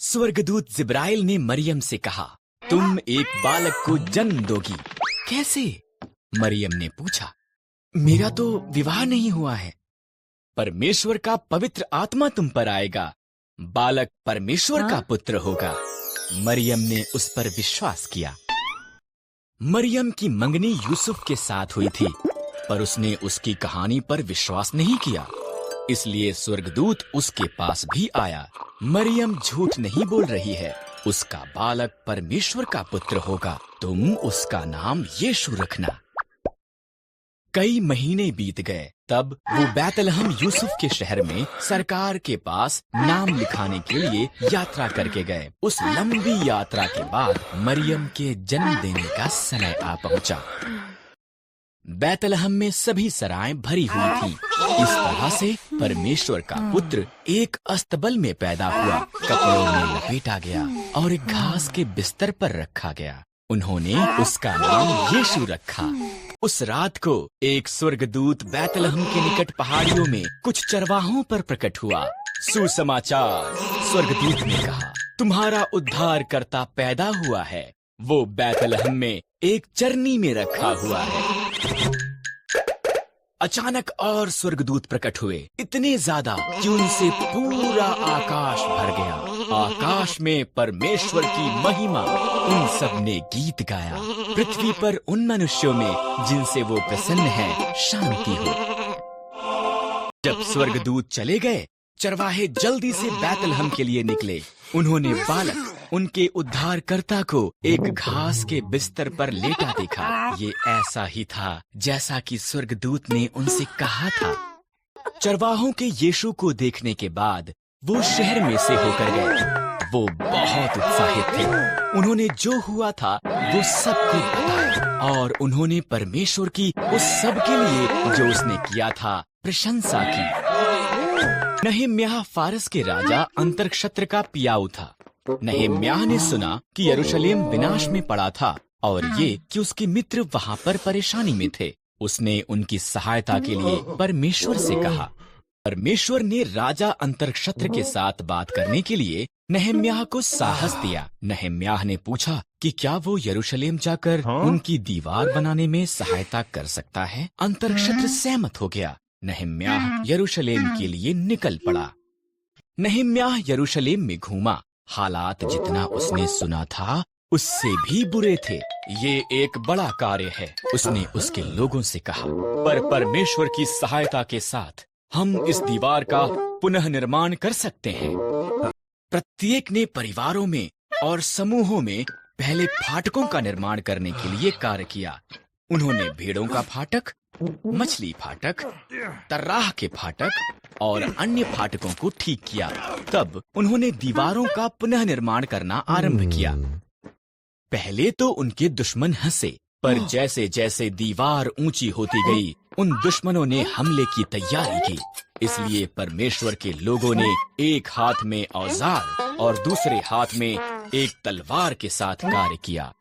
स्वर्गदूत जिब्राइल ने मरियम से कहा, तुम एक बालक को जन्म दोगी। कैसे? मरियम ने पूछा। मेरा तो विवाह नहीं हुआ है। परमेश्वर का पवित्र आत्मा तुम पर आएगा, बालक परमेश्वर का पुत्र होगा। मरियम ने उस पर विश्वास किया। मरियम की मंगनी यूसुफ के साथ हुई थी, पर उसने उसकी कहानी पर विश्वास नहीं किया, इसलिए स्वर्गदूत उसके पास भी आया। मरियम झूठ नहीं बोल रही है, उसका बालक परमेश्वर का पुत्र होगा, तुम उसका नाम यीशु रखना। कई महीने बीत गए, तब वो बैतलहम यूसुफ के शहर में सरकार के पास नाम लिखाने के लिए यात्रा करके गए। उस लंबी यात्रा के बाद मरियम के जन्म देने का समय आ पहुंचा। बैतलहम में सभी सराएं भरी हुई थीं। इस तरह से परमेश्वर का पुत्र एक अस्तबल में पैदा हुआ, कपड़ों में लपेटा गया और एक घास के बिस्तर पर रखा गया। उन्होंने उसका नाम यीशु रखा। उस रात को एक स्वर्गदूत बैतलहम के निकट पहाड़ियों में कुछ चरवाहों पर प्रकट हुआ। सुसमाचार, स्वर्गदूत ने कहा, तुम्हारा उद्धारकर्ता पैदा हुआ है, वो बैतलहम में एक चरनी में रखा हुआ है। अचानक और स्वर्गदूत प्रकट हुए, इतने ज्यादा कि उनसे पूरा आकाश भर गया। आकाश में परमेश्वर की महिमा। उन सब ने गीत गाया, पृथ्वी पर उन मनुष्यों में जिनसे वो प्रसन्न है शांति हो। जब स्वर्गदूत चले गए, चरवाहे जल्दी से बैतलहम के लिए निकले। उन्होंने बालक, उनके उद्धारकर्ता को एक घास के बिस्तर पर लेटा देखा। ये ऐसा ही था जैसा कि स्वर्गदूत ने उनसे कहा था। चरवाहों के यीशु को देखने के बाद वो शहर में से होकर गए। वो बहुत उत्साहित थे। उन्होंने जो हुआ था वो सबको बताया और उन्होंने परमेश्वर की उस सब के लिए जो उसने किया था प्रशंसा की। नहम्याह फारस के राजा अंतर्क्षत्र का पियाऊ था। नहम्याह ने सुना कि यरूशलेम विनाश में पड़ा था और ये कि उसके मित्र वहां पर परेशानी में थे। उसने उनकी सहायता के लिए परमेश्वर से कहा। परमेश्वर ने राजा अंतर्क्षत्र के साथ बात करने के लिए नहम्याह को साहस दिया। नहम्याह ने पूछा कि क्या वो यरूशलेम जाकर उनकी दीवार बनाने में सहायता कर सकता है। अंतर्क्षत्र सहमत हो गया। नहम्याह यरूशलेम के लिए निकल पड़ा। नहम्याह यरूशलेम में घूमा। हालात जितना उसने सुना था उससे भी बुरे थे। ये एक बड़ा कार्य है, उसने उसके लोगों से कहा, पर परमेश्वर की सहायता के साथ हम इस दीवार का पुनः निर्माण कर सकते हैं। प्रत्येक ने परिवारों में और समूहों में पहले फाटकों का निर्माण करने के लिए कार्य किया। उन्होंने भेड़ों का फाटक, मछली फाटक, तर्राह के फाटक और अन्य फाटकों को ठीक किया। तब उन्होंने दीवारों का पुनः निर्माण करना आरंभ किया। पहले तो उनके दुश्मन हंसे, पर जैसे जैसे दीवार ऊंची होती गई, उन दुश्मनों ने हमले की तैयारी की। इसलिए परमेश्वर के लोगों ने एक हाथ में औजार और दूसरे हाथ में एक तलवार के साथ कार्य किया।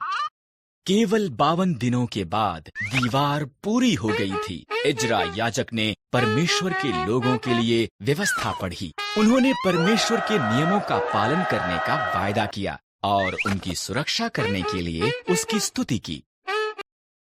केवल 52 दिनों के बाद दीवार पूरी हो गई थी। इजरा याजक ने परमेश्वर के लोगों के लिए व्यवस्था पढ़ी। उन्होंने परमेश्वर के नियमों का पालन करने का वायदा किया और उनकी सुरक्षा करने के लिए उसकी स्तुति की।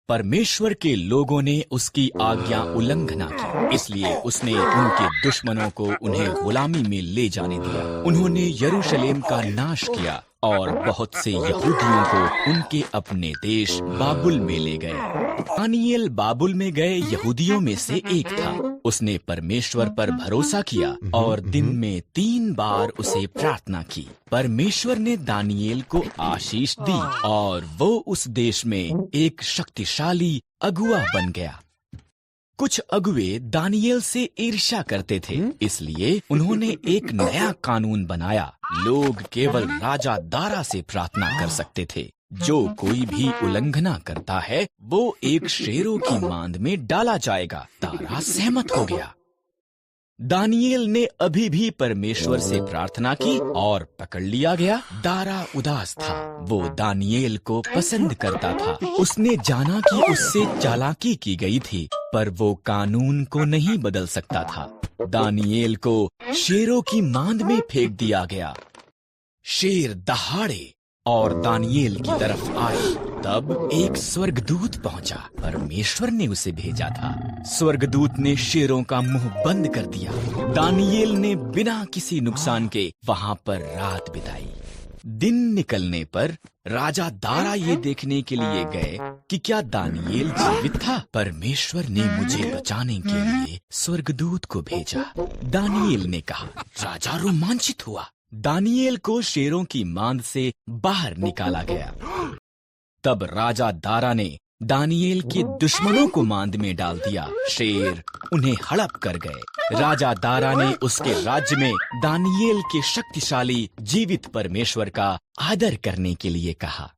परमेश्वर के लोगों ने उसकी आज्ञा उल्लंघना की, इसलिए उसने उनके दुश्मनों को उन्हें गुलामी में ले जाने दिया। उन्होंने यरूशलेम का नाश किया और बहुत से यहूदियों को उनके अपने देश बाबुल में ले गए। दानियेल बाबुल में गए यहूदियों में से एक था। उसने परमेश्वर पर भरोसा किया और दिन में 3 बार उसे प्रार्थना की। परमेश्वर ने दानियेल को आशीष दी और वो उस देश में एक शक्तिशाली अगुआ बन गया। कुछ अगुए दानियेल से ईर्ष्या करते थे, इसलिए उन्होंने एक नया कानून बनाया। लोग केवल राजा दारा से प्रार्थना कर सकते थे। जो कोई भी उल्लंघना करता है वो एक शेरों की मांद में डाला जाएगा। दारा सहमत हो गया। दानियेल ने अभी भी परमेश्वर से प्रार्थना की और पकड़ लिया गया। दारा उदास था। वो दानियेल को पसंद करता था। उसने जाना कि उससे चालाकी की गई थी, पर वो कानून को नहीं बदल सकता था। दानियेल को शेरों की मांद में फेंक दिया गया। शेर दहाड़े और दानियेल की तरफ आए। तब एक स्वर्गदूत पहुंचा। परमेश्वर ने उसे भेजा था। स्वर्गदूत ने शेरों का मुंह बंद कर दिया। दानियेल ने बिना किसी नुकसान के वहां पर रात बिताई। दिन निकलने पर राजा दारा ये देखने के लिए गए कि क्या दानियेल जीवित था। परमेश्वर ने मुझे बचाने के लिए स्वर्गदूत को भेजा, दानियेल ने कहा। राजा रोमांचित हुआ। दानियेल को शेरों की मांद से बाहर निकाला गया। तब राजा दारा ने दानियेल के दुश्मनों को मांद में डाल दिया। शेर उन्हें हड़प कर गए। राजा दारा ने उसके राज्य में दानियेल के शक्तिशाली जीवित परमेश्वर का आदर करने के लिए कहा।